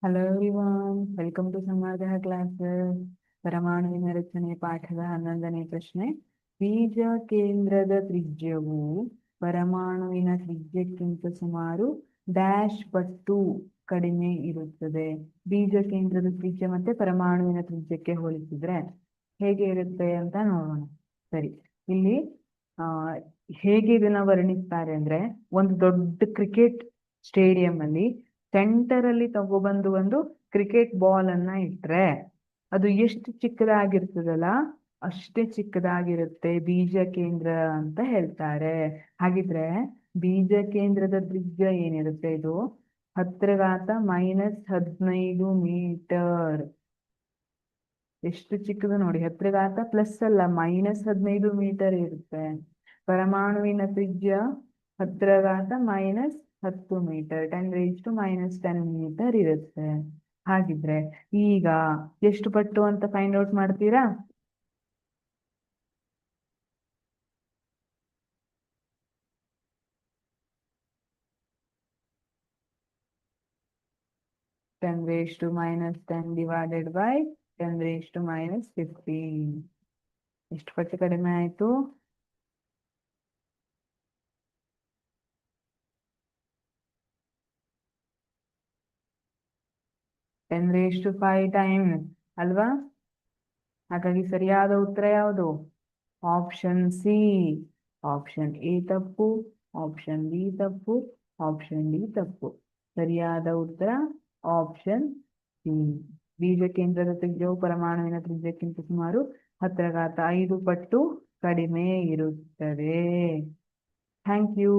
Hello everyone, welcome to ಸಂವಾದ classes. ಪರಮಾಣುವಿನ ರಚನೆ ಪಾಠದ 11ನೇ ಪ್ರಶ್ನೆ. ಬೀಜ ಕೇಂದ್ರದ ತ್ರಿಜ್ಯವು ಪರಮಾಣುವಿನ ತ್ರಿಜ್ಯಕ್ಕಿಂತ ಸುಮಾರು ಡ್ಯಾಶ್ ಪಟ್ಟು ಕಡಿಮೆ ಇರುತ್ತದೆ. ಬೀಜ ಕೇಂದ್ರದ ತ್ರಿಜ್ಯ ಮತ್ತೆ ಪರಮಾಣುವಿನ ತ್ರಿಜ್ಯಕ್ಕೆ ಹೋಲಿಸಿದ್ರೆ ಹೇಗೆ ಇರುತ್ತೆ ಅಂತ ನೋಡೋಣ. ಸರಿ, ಇಲ್ಲಿ ಹೇಗೆ ಇದನ್ನ ವರ್ಣಿಸ್ತಾರೆ ಅಂದ್ರೆ, ಒಂದು ದೊಡ್ಡ ಕ್ರಿಕೆಟ್ ಸ್ಟೇಡಿಯಂ ಅಲ್ಲಿ ಸೆಂಟರ್ ಅಲ್ಲಿ ತಗೊಬಂದು ಒಂದು ಕ್ರಿಕೆಟ್ ಬಾಲ್ ಅನ್ನ ಇಟ್ರೆ ಅದು ಎಷ್ಟು ಚಿಕ್ಕದಾಗಿರ್ತದಲ್ಲ ಅಷ್ಟೇ ಚಿಕ್ಕದಾಗಿರುತ್ತೆ ಬೀಜ ಕೇಂದ್ರ ಅಂತ ಹೇಳ್ತಾರೆ. ಹಾಗಿದ್ರೆ ಬೀಜ ಕೇಂದ್ರದ ತ್ರಿಜ್ಯ ಏನಿರುತ್ತೆ, ಇದು 10⁻−15 ಮೀಟರ್. ಎಷ್ಟು ಚಿಕ್ಕದು ನೋಡಿ, 10⁻+ ಅಲ್ಲ -15 ಮೀಟರ್ ಇರುತ್ತೆ. ಪರಮಾಣುವಿನ ತ್ರಿಜ್ಯ 10⁻−10 ಮೀಟರ್, 10⁻−10 ಮೀಟರ್ ಇರುತ್ತೆ. ಹಾಗಿದ್ರೆ ಈಗ ಎಷ್ಟು ಪಟ್ಟು ಅಂತ ಫೈಂಡ್ ಔಟ್ ಮಾಡ್ತೀರಾ? (10⁻−10 ಡಿವೈಡೆಡ್ ಬೈ 10⁻−15). ಎಷ್ಟು ಪಟ್ಟು ಕಡಿಮೆ ಆಯ್ತು? 10⁵ ಟೈಮ್ಸ್ ಅಲ್ವಾ? ಹಾಗಾಗಿ ಸರಿಯಾದ ಉತ್ತರ ಯಾವುದು? Option C. ಆಪ್ಷನ್ ಎ ತಪ್ಪು, ಆಪ್ಷನ್ ಬಿ ತಪ್ಪು, ಆಪ್ಷನ್ ಡಿ ತಪ್ಪು. ಸರಿಯಾದ ಉತ್ತರ ಆಪ್ಷನ್ ಸಿ. ಬೀಜ ಕೇಂದ್ರದ ತ್ರಿಜ್ಯವು ಪರಮಾಣುವಿನ ತ್ರಿಜ್ಯಕ್ಕಿಂತ ಸುಮಾರು 10⁵5 ಪಟ್ಟು ಕಡಿಮೆ ಇರುತ್ತದೆ. Thank you.